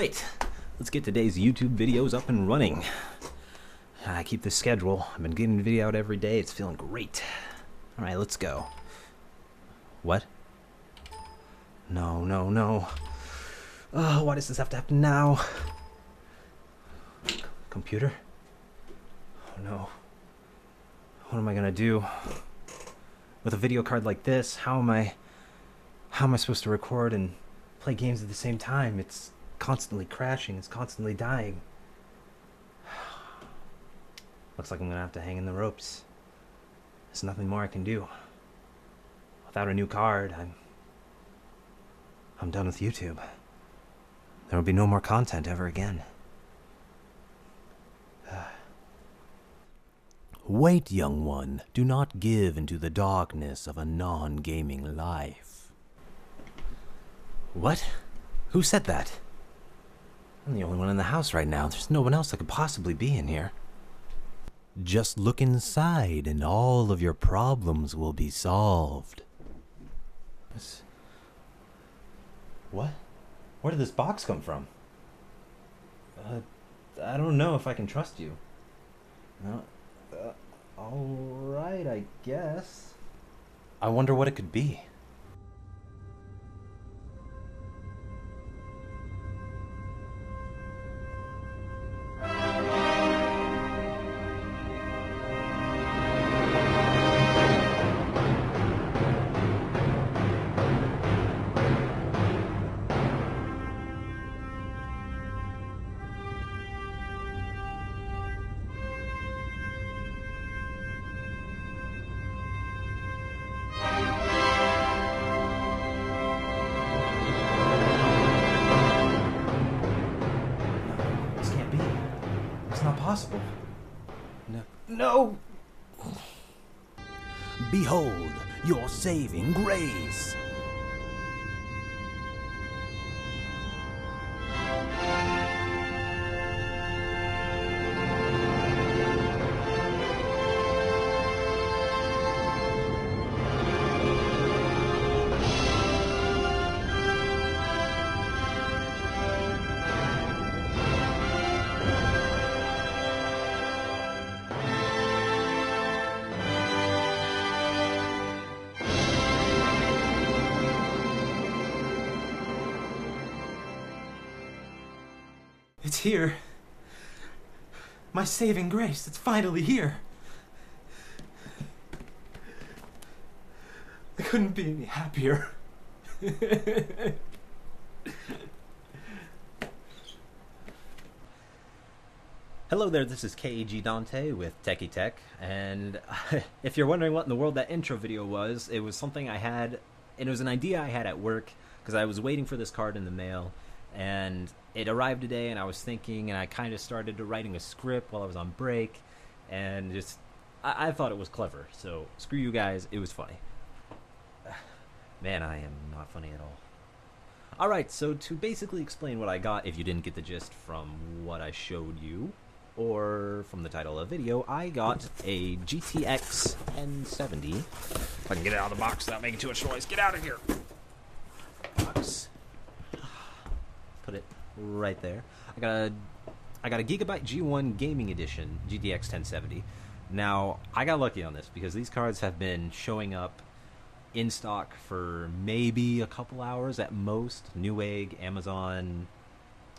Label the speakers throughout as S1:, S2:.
S1: Alright, let's get today's YouTube videos up and running. I keep this schedule. I've been getting a video out every day. It's feeling great. Alright, let's go. What? No, no, no. Oh, why does this have to happen now? Computer? Oh no. What am I gonna do? With a video card like this, how am I supposed to record and play games at the same time? It's constantly crashing, it's constantly dying. Looks like I'm gonna have to hang in the ropes. There's nothing more I can do. Without a new card, I'm done with YouTube. There will be no more content ever again. Wait, young one. Do not give into the darkness of a non-gaming life. What? Who said that? I'm the only one in the house right now. There's no one else that could possibly be in here. Just look inside and all of your problems will be solved. What? Where did this box come from? I don't know if I can trust you. No. Alright, I guess. I wonder what it could be. It's not possible. No. No! Behold, your saving grace! It's here. My saving grace, it's finally here. I couldn't be any happier. Hello there, this is KEG Dante with Techie Tech, and if you're wondering what in the world that intro video was, it was something I had, and it was an idea I had at work, because I was waiting for this card in the mail, and it arrived today, and I was thinking, and I kind of started writing a script while I was on break, and just, I thought it was clever, so screw you guys, it was funny. Man, I am not funny at all. Alright, so to basically explain what I got, if you didn't get the gist from what I showed you, or from the title of the video, I got a GTX 1070. If I can get it out of the box without making too much noise, get out of here! Box. Put it right there. I got a Gigabyte G1 Gaming Edition GTX 1070. Now, I got lucky on this because these cards have been showing up in stock for maybe a couple hours at most. Newegg, Amazon,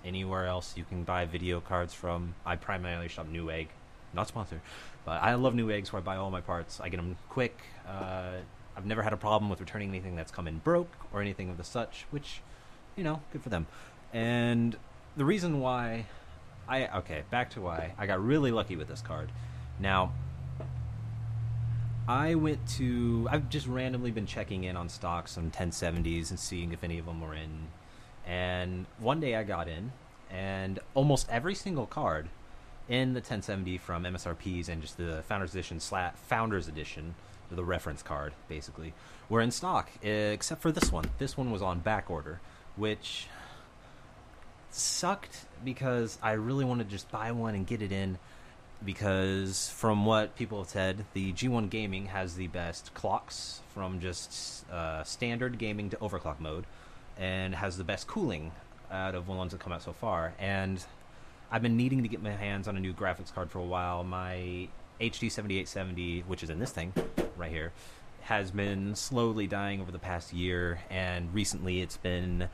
S1: anywhere else you can buy video cards from. I primarily shop Newegg, not sponsored, but I love Newegg, so I buy all my parts. I get them quick. I've never had a problem with returning anything that's come in broke or anything of the such, which, you know, good for them. And the reason why back to why I got really lucky with this card. Now, I've just randomly been checking in on stocks on 1070s and seeing if any of them were in. And one day I got in, and almost every single card in the 1070 from MSRPs and just the Founders Edition, the reference card, basically, were in stock, except for this one. This one was on back order, which sucked because I really wanted to just buy one and get it in, because from what people have said, the G1 Gaming has the best clocks from just standard gaming to overclock mode, and has the best cooling out of ones that come out so far. And I've been needing to get my hands on a new graphics card for a while. My HD 7870, which is in this thing right here, has been slowly dying over the past year, and recently it's been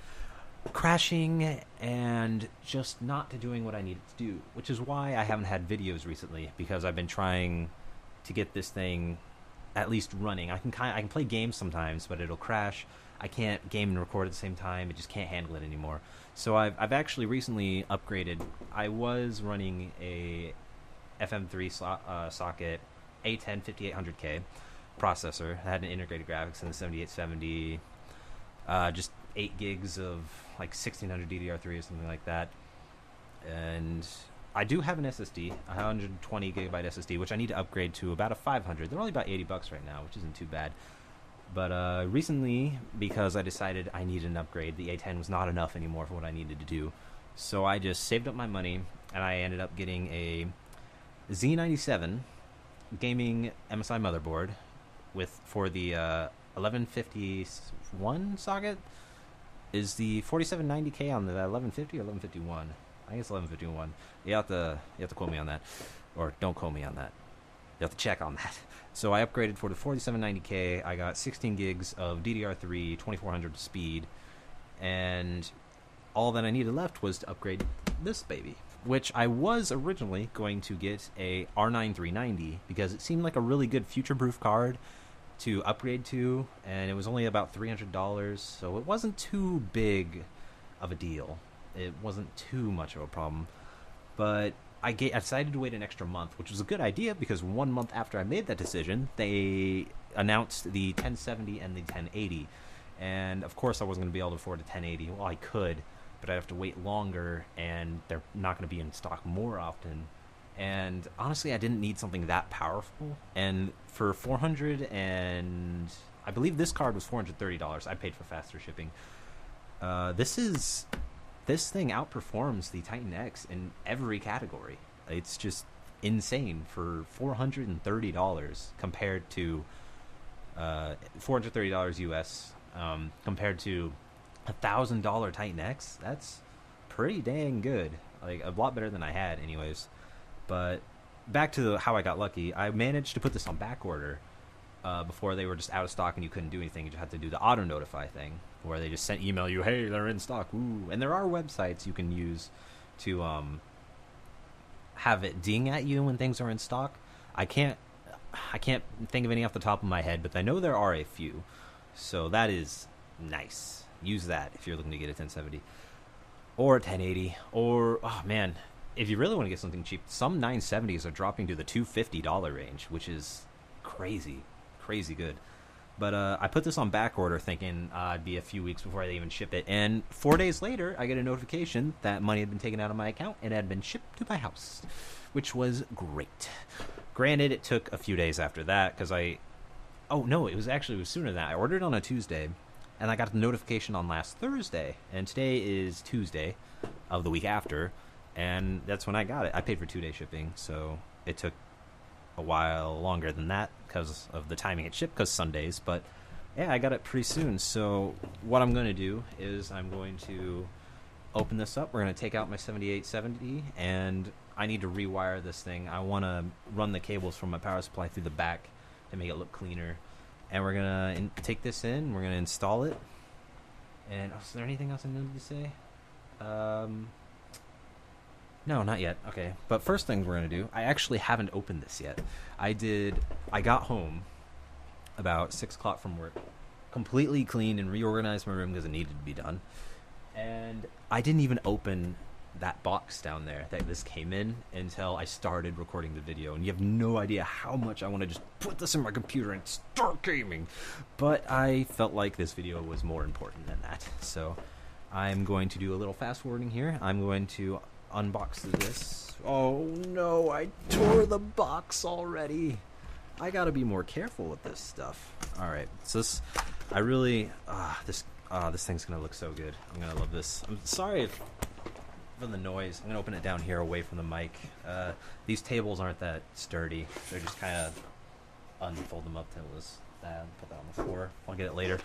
S1: crashing and just not doing what I need it to do, which is why I haven't had videos recently, because I've been trying to get this thing at least running. I can play games sometimes, but it'll crash. I can't game and record at the same time. It just can't handle it anymore. So I've actually recently upgraded. I was running a FM3 socket A10 5800K processor. It had an integrated graphics in the 7870, just 8 gigs of like 1600 DDR3 or something like that. And I do have an SSD, a 120 gigabyte SSD, which I need to upgrade to about a 500. They're only about $80 right now, which isn't too bad. But recently, because I decided I needed an upgrade, the A10 was not enough anymore for what I needed to do. So I just saved up my money, and I ended up getting a Z97 gaming MSI motherboard for the 1151 socket. Is the 4790K on the 1150 or 1151? I think it's 1151. You have to quote me on that, or don't quote me on that. You have to check on that. So I upgraded for the 4790K. I got 16 gigs of DDR3, 2400 speed, and all that I needed left was to upgrade this baby, which I was originally going to get a R9 390 because it seemed like a really good future-proof card to upgrade to, and it was only about $300, so it wasn't too big of a deal. It wasn't too much of a problem, but I decided to wait an extra month, which was a good idea because 1 month after I made that decision, they announced the 1070 and the 1080, and of course I wasn't going to be able to afford a 1080. Well, I could, but I'd have to wait longer, and they're not going to be in stock more often. And honestly, I didn't need something that powerful. And for $400, and I believe this card was $430. I paid for faster shipping. This thing outperforms the Titan X in every category. It's just insane for $430 compared to $430 US compared to $1,000 Titan X. That's pretty dang good. Like a lot better than I had, anyways. But back to how I got lucky. I managed to put this on back order before they were just out of stock and you couldn't do anything. You just had to do the auto notify thing where they just email you, hey, they're in stock. Ooh. And there are websites you can use to have it ding at you when things are in stock. I can't think of any off the top of my head, but I know there are a few. So that is nice. Use that if you're looking to get a 1070 or a 1080, or oh man, if you really want to get something cheap, some 970s are dropping to the $250 range, which is crazy good. But I put this on back order thinking it'd be a few weeks before they even ship it, and 4 days later I get a notification that money had been taken out of my account and had been shipped to my house, which was great. Granted, it took a few days after that because it was sooner than that. I ordered on a Tuesday and I got the notification on last Thursday, and today is Tuesday of the week after, and that's when I got it. I paid for 2-day shipping, so it took a while longer than that because of the timing it shipped, because Sundays, but yeah, I got it pretty soon. So what I'm going to do is I'm going to open this up. We're going to take out my 7870, and I need to rewire this thing. I want to run the cables from my power supply through the back to make it look cleaner. And we're going to take this in, we're going to install it. And is there anything else I needed to say? No, not yet. Okay. But first thing we're going to do, I actually haven't opened this yet. I got home about 6 o'clock from work, completely cleaned and reorganized my room because it needed to be done. And I didn't even open that box down there that this came in until I started recording the video, and you have no idea how much I want to just put this in my computer and start gaming, but I felt like this video was more important than that, so I'm going to do a little fast forwarding here. I'm going to unbox this. Oh no, I tore the box already. I gotta be more careful with this stuff. Alright, so this thing's gonna look so good. I'm gonna love this. I'm sorry for the noise. I'm gonna open it down here away from the mic. These tables aren't that sturdy. They're just kind of unfold them up till this. Put that on the floor. I'll get it later.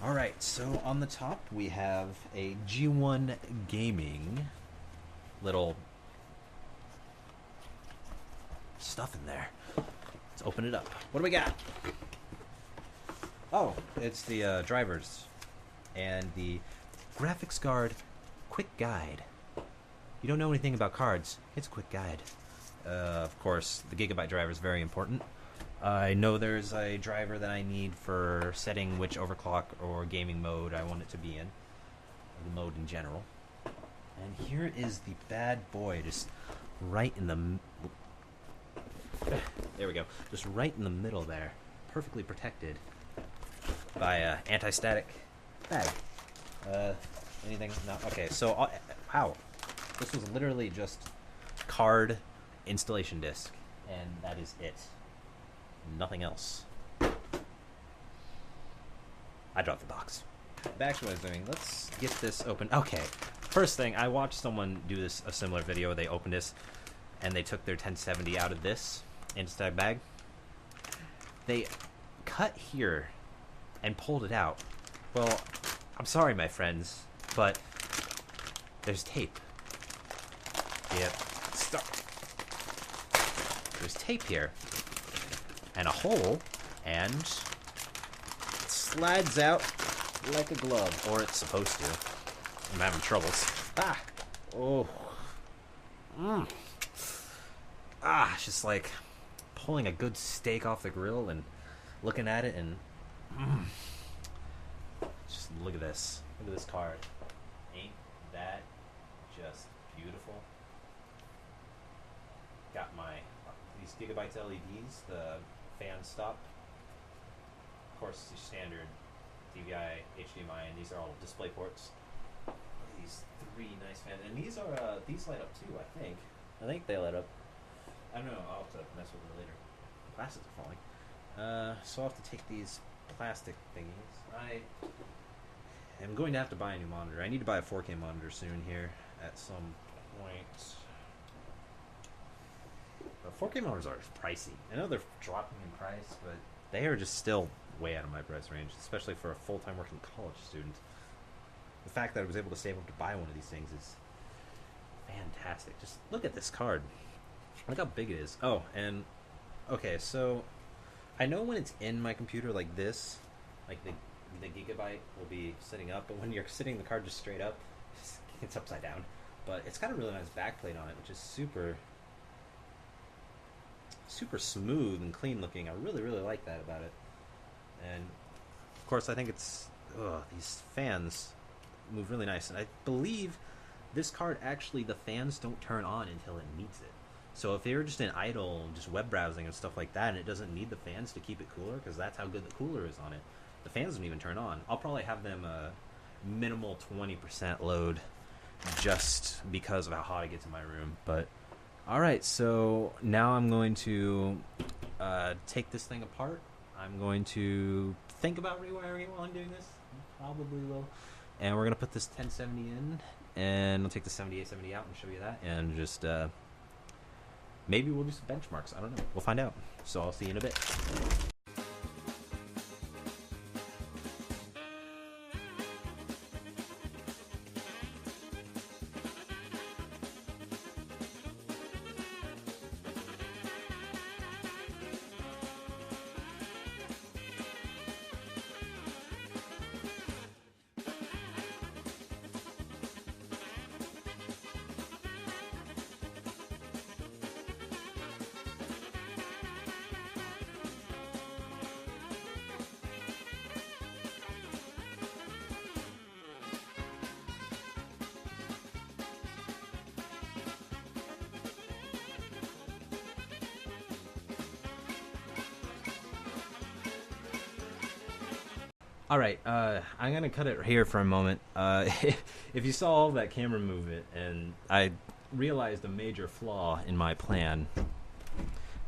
S1: Alright, so on the top we have a G1 Gaming little stuff in there. Let's open it up. What do we got? Oh, it's the drivers and the graphics card quick guide. You don't know anything about cards, it's a quick guide. Of course, the Gigabyte driver is very important. I know there's a driver that I need for setting which overclock or gaming mode I want it to be in, or the mode in general. And here is the bad boy, just right in the... There we go. Just right in the middle there. Perfectly protected by a anti-static bag. Anything? No? Okay, so... wow. This was literally just card installation disc, and that is it. Nothing else. I dropped the box. Back to what I was doing. Let's get this open. Okay. First thing, I watched someone do this, a similar video. They opened this, and they took their 1070 out of this anti-static bag. They cut here and pulled it out. Well, I'm sorry, my friends, but there's tape. Yep. Stop. There's tape here. And a hole, and it slides out like a glove, or it's supposed to. I'm having troubles. Ah! Oh. It's just like pulling a good steak off the grill and looking at it and... Just look at this. Look at this card. Ain't that just beautiful? Got these Gigabyte LEDs, the fan stop. Of course, the standard DVI, HDMI, and these are all display ports. These three nice fans, and these are these light up too. I think they light up. I don't know. I'll have to mess with it later. Glasses are falling. So I'll have to take these plastic thingies. I am going to have to buy a new monitor. I need to buy a 4K monitor soon here at some point. 4K monitors are pricey. I know they're dropping in price, but they are just still way out of my price range, especially for a full-time working college student. The fact that I was able to save up to buy one of these things is fantastic. Just look at this card. Look how big it is. Oh, and okay, so I know when it's in my computer like this, like the Gigabyte will be sitting up, but when you're sitting the card just straight up, it's upside down. But it's got a really nice backplate on it, which is super smooth and clean looking. I really like that about it. And of course I think it's these fans move really nice, and I believe this card actually the fans don't turn on until it needs it. So if you're just in idle just web browsing and stuff like that and it doesn't need the fans to keep it cooler, because that's how good the cooler is on it, the fans don't even turn on. I'll probably have them minimal 20% load just because of how hot it gets in my room. But alright, so now I'm going to take this thing apart. I'm going to think about rewiring it while I'm doing this. Probably will. And we're going to put this 1070 in, and I'll take the 7870 out and show you that. And just, maybe we'll do some benchmarks. I don't know. We'll find out. So I'll see you in a bit. Alright, I'm going to cut it here for a moment. If you saw all that camera movement, and I realized a major flaw in my plan.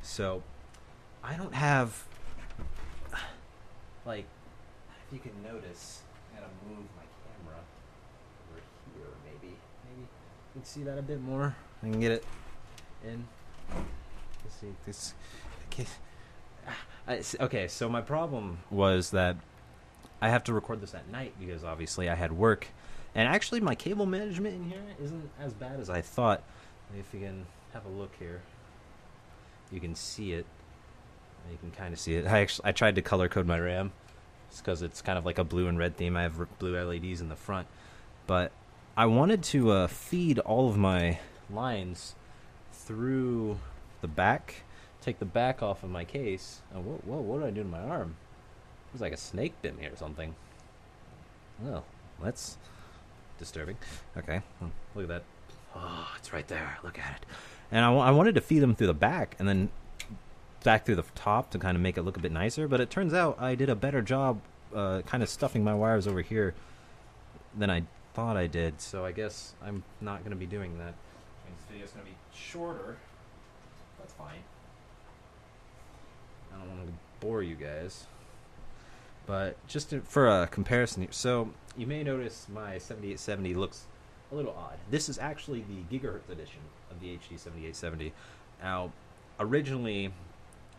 S1: So, I don't have, like, if you can notice, I gotta move my camera over here, maybe. Maybe you can see that a bit more. I can get it in. Let's see, this, okay, so my problem was that I have to record this at night because obviously I had work. And actually, my cable management in here isn't as bad as I thought. If you can have a look here, you can see it. You can kind of see it. I tried to color code my RAM because it's kind of like a blue and red theme. I have blue LEDs in the front. But I wanted to feed all of my lines through the back, take the back off of my case. Oh, whoa, what did I do to my arm? It was like a snake bit me or something. Oh, that's disturbing. Okay, look at that. Oh, it's right there. Look at it. And I wanted to feed them through the back and then back through the top to kind of make it look a bit nicer, but it turns out I did a better job kind of stuffing my wires over here than I thought I did, so I guess I'm not going to be doing that. This video's going to be shorter. That's fine. I don't want to bore you guys. But just for a comparison here, so you may notice my 7870 looks a little odd. This is actually the gigahertz edition of the HD 7870. Now, originally,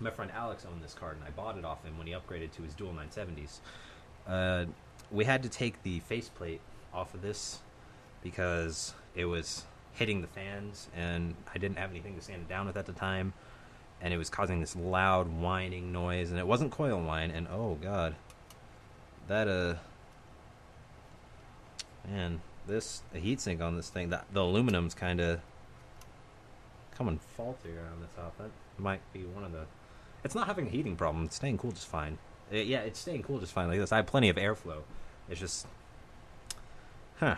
S1: my friend Alex owned this card, and I bought it off him when he upgraded to his dual 970s. We had to take the faceplate off of this because it was hitting the fans, and I didn't have anything to sand it down with at the time, and it was causing this loud whining noise, and it wasn't coil whine, and oh god, that man, this heatsink on this thing, the aluminum's kind of coming faulty around the top. That might be one of the... It's not having a heating problem. It's staying cool just fine. Yeah, it's staying cool just fine like this. I have plenty of airflow. It's just... I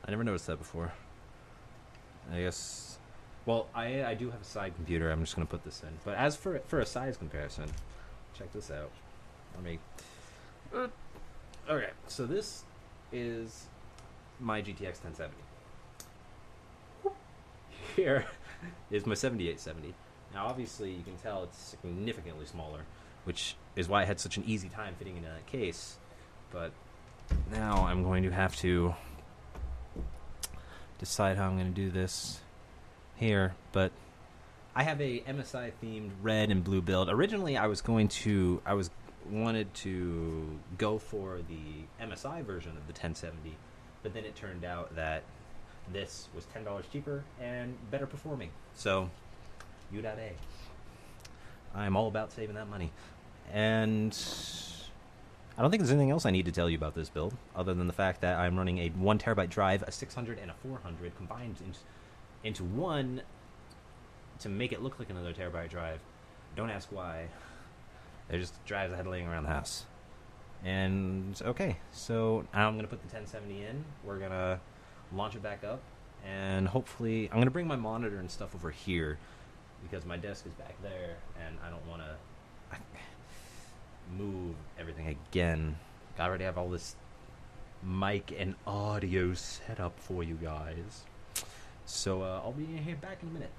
S1: never noticed that before. I guess... Well, I do have a side computer. I'm just going to put this in. But as for a size comparison, check this out. Let me... Okay, so this is my GTX 1070. Here is my 7870. Now, obviously, you can tell it's significantly smaller, which is why I had such an easy time fitting in that case. But now I'm going to have to decide how I'm going to do this here. But I have a MSI themed red and blue build. Originally, I wanted to go for the MSI version of the 1070, but then it turned out that this was $10 cheaper and better performing. So, U.A. I'm all about saving that money. And I don't think there's anything else I need to tell you about this build, other than the fact that I'm running a 1TB drive, a 600 and a 400 combined into one to make it look like another terabyte drive. Don't ask why. They're just drives I had laying around the house. And, okay, so now I'm going to put the 1070 in. We're going to launch it back up, and hopefully I'm going to bring my monitor and stuff over here because my desk is back there, and I don't want to move everything again. I already have all this mic and audio set up for you guys. So I'll be here back in a minute.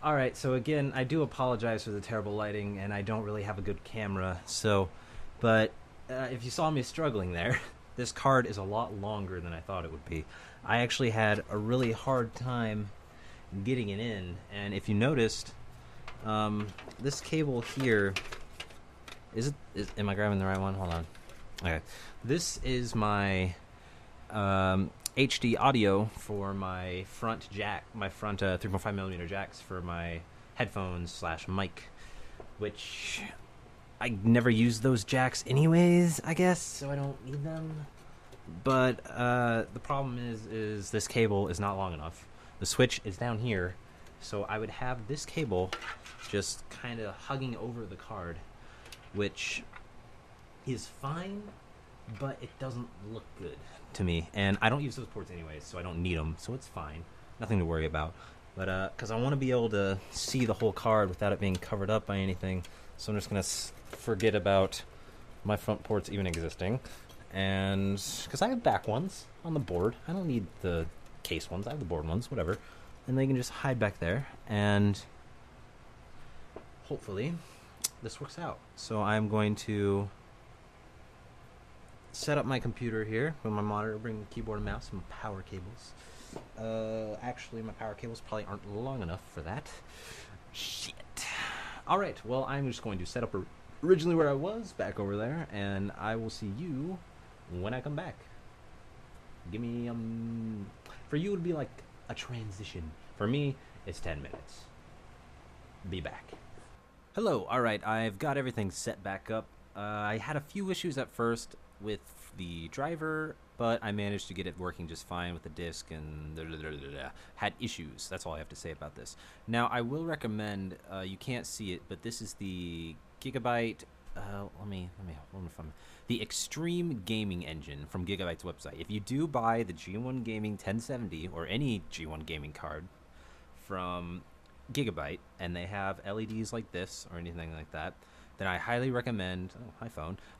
S1: Alright, so again, I do apologize for the terrible lighting, and I don't really have a good camera, but if you saw me struggling there, this card is a lot longer than I thought it would be. I actually had a really hard time getting it in, and if you noticed, this cable here, am I grabbing the right one? Hold on. Okay, this is my HD audio for my front jack, my front 3.5 millimeter jacks for my headphones slash mic, which I never use those jacks anyways, I guess, so I don't need them. But the problem is this cable is not long enough. The switch is down here, so I would have this cable just kind of hugging over the card, which is fine, but it doesn't look good to me. And I don't use those ports anyways, so I don't need them, so it's fine. Nothing to worry about. But because I want to be able to see the whole card without it being covered up by anything, so I'm just going to forget about my front ports even existing. And because I have back ones on the board, I don't need the case ones, I have the board ones, whatever. And they can just hide back there, and hopefully this works out. So I'm going to set up my computer here with my monitor, bring the keyboard and mouse, and power cables. Actually, my power cables probably aren't long enough for that. Shit. Alright, well, I'm just going to set up originally where I was, back over there, and I will see you when I come back. Give me, for you it would be like a transition. For me, it's 10 minutes. Be back. Hello, alright, I've got everything set back up. I had a few issues at first with the driver, but I managed to get it working just fine with the disc, and had issues. That's all I have to say about this. Now, I will recommend, you can't see it, but this is the Gigabyte, the Extreme Gaming Engine from Gigabyte's website. If you do buy the G1 Gaming 1070 or any G1 Gaming card from Gigabyte, and they have LEDs like this or anything like that, then I highly recommend,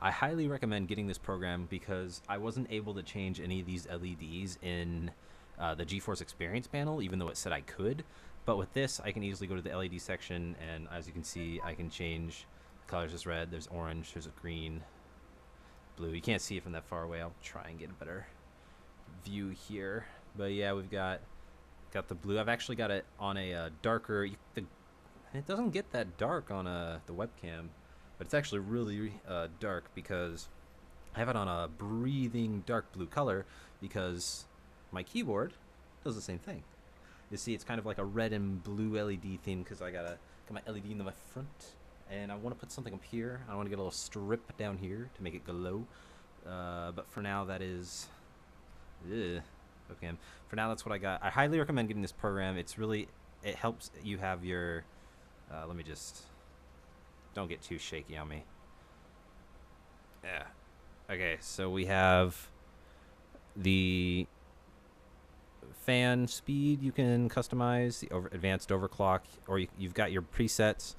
S1: I highly recommend getting this program, because I wasn't able to change any of these LEDs in the GeForce Experience panel, even though it said I could. But with this, I can easily go to the LED section, and as you can see, I can change the colors. There's red, there's orange, there's a green, blue. You can't see it from that far away. I'll try and get a better view here. But yeah, we've got the blue. I've actually got it on a darker, it doesn't get that dark on the webcam, but it's actually really dark, because I have it on a breathing dark blue color, because my keyboard does the same thing. You see, it's kind of like a red and blue LED theme, because I got my LED in the front, and I want to put something up here. I want to get a little strip down here to make it glow, but for now that is okay. For now, that's what I got. I highly recommend getting this program. It helps you have your let me just, don't get too shaky on me. Yeah. Okay, so we have the fan speed you can customize, the advanced overclock, or you've got your presets,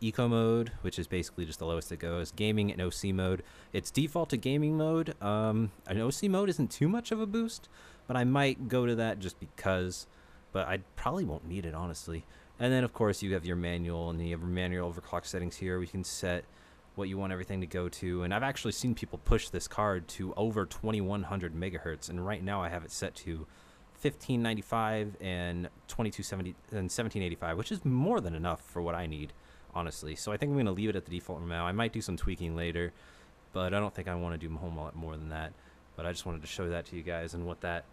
S1: eco mode, which is basically just the lowest it goes, gaming and OC mode. It's default to gaming mode. An OC mode isn't too much of a boost, but I might go to that just because, but I probably won't need it, honestly. And then, of course, you have your manual, and you have your manual overclock settings here. We can set what you want everything to go to. And I've actually seen people push this card to over 2100 megahertz. And right now I have it set to 1595 and 2270 and 1785, which is more than enough for what I need, honestly. So I think I'm going to leave it at the default now. I might do some tweaking later, but I don't think I want to do a whole lot more than that. But I just wanted to show that to you guys and what that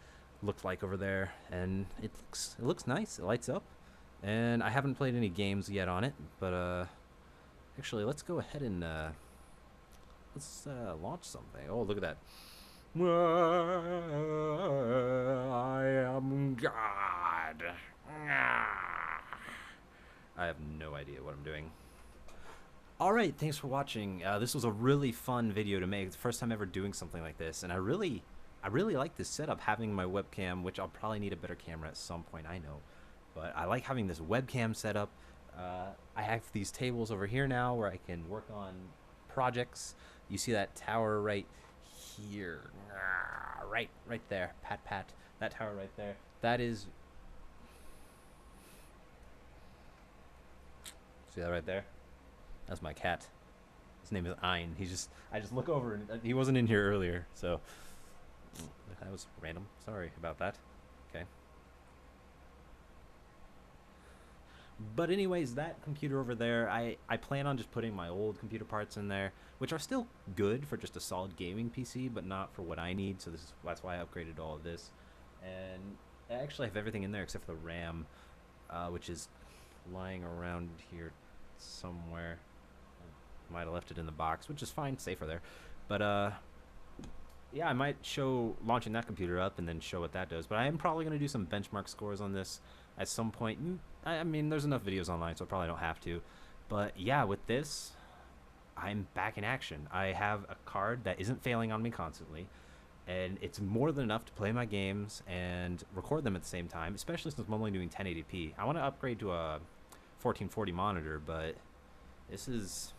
S1: looked like over there. And it looks nice. It lights up. And I haven't played any games yet on it, but actually, let's go ahead and let's launch something. Oh, look at that. I am God. I have no idea what I'm doing. Alright, thanks for watching. This was a really fun video to make. It's the first time ever doing something like this, and I really like this setup, having my webcam, which I'll probably need a better camera at some point, I know. But I like having this webcam set up. I have these tables over here now where I can work on projects. You see that tower right here. Right there. Pat. That tower right there. That is... See that right there? That's my cat. His name is Ein. I just look over, and he wasn't in here earlier, so... That was random. Sorry about that. Okay. But anyways, that computer over there, I plan on just putting my old computer parts in there, which are still good for just a solid gaming PC, but not for what I need. So that's why I upgraded all of this. And I actually have everything in there except for the RAM, which is lying around here somewhere. Might have left it in the box, which is fine, safer there. But yeah, I might show launching that computer up and then show what that does. But I am probably going to do some benchmark scores on this at some point. I mean, there's enough videos online, so I probably don't have to. But yeah, with this, I'm back in action. I have a card that isn't failing on me constantly, and it's more than enough to play my games and record them at the same time, especially since I'm only doing 1080p. I want to upgrade to a 1440 monitor, but this is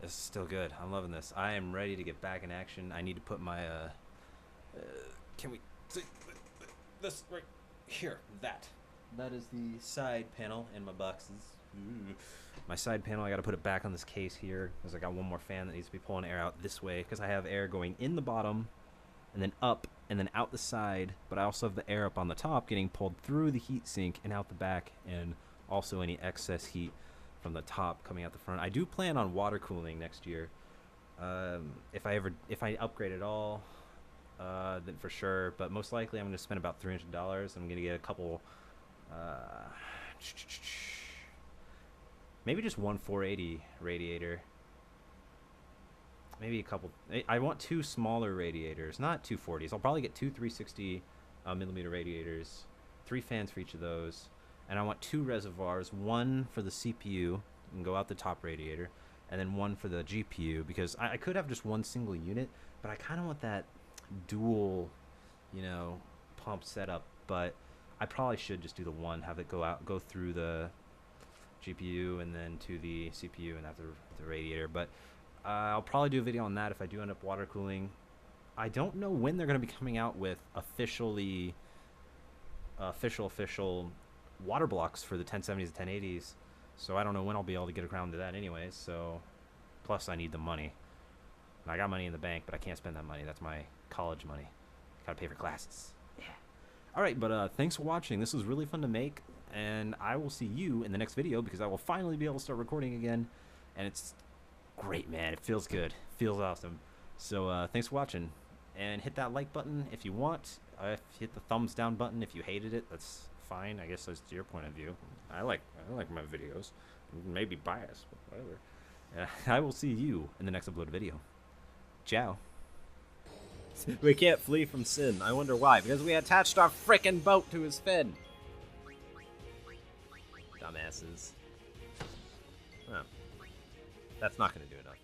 S1: still good. I'm loving this. I am ready to get back in action. I need to put my can we see this right here? That is the side panel in my boxes. Ooh. My side panel, I got to put it back on this case here because I got one more fan that needs to be pulling air out this way because I have air going in the bottom and then up and then out the side, but I also have the air up on the top getting pulled through the heatsink and out the back, and also any excess heat from the top coming out the front. I do plan on water cooling next year. If I upgrade at all, then for sure, but most likely I'm going to spend about $300. I'm going to get a couple maybe just one 480 radiator, maybe a couple. I want two smaller radiators, not 240s. I'll probably get two 360 millimeter radiators, 3 fans for each of those, and I want 2 reservoirs, one for the CPU and go out the top radiator, and then one for the GPU, because I could have just one single unit, but I kind of want that dual, pump setup. But I probably should just do the one, have it go through the GPU and then to the CPU and after the radiator. But I'll probably do a video on that if I do end up water cooling. I don't know when they're going to be coming out with official water blocks for the 1070s and 1080s, so I don't know when I'll be able to get around to that anyways. So plus I need the money, and I got money in the bank, but I can't spend that money. That's my college money. Gotta pay for classes. Yeah. Alright, but thanks for watching. This was really fun to make, and I will see you in the next video because I will finally be able to start recording again, and it's great, man. It feels good. Feels awesome. So thanks for watching, and hit that like button if you want. Hit the thumbs down button if you hated it. That's fine. I guess that's your point of view. I like my videos. Maybe biased, but whatever. I will see you in the next uploaded video. Ciao.
S2: We can't flee from sin. I wonder why. Because we attached our frickin' boat to his fin. Dumbasses. Oh. That's not gonna do enough.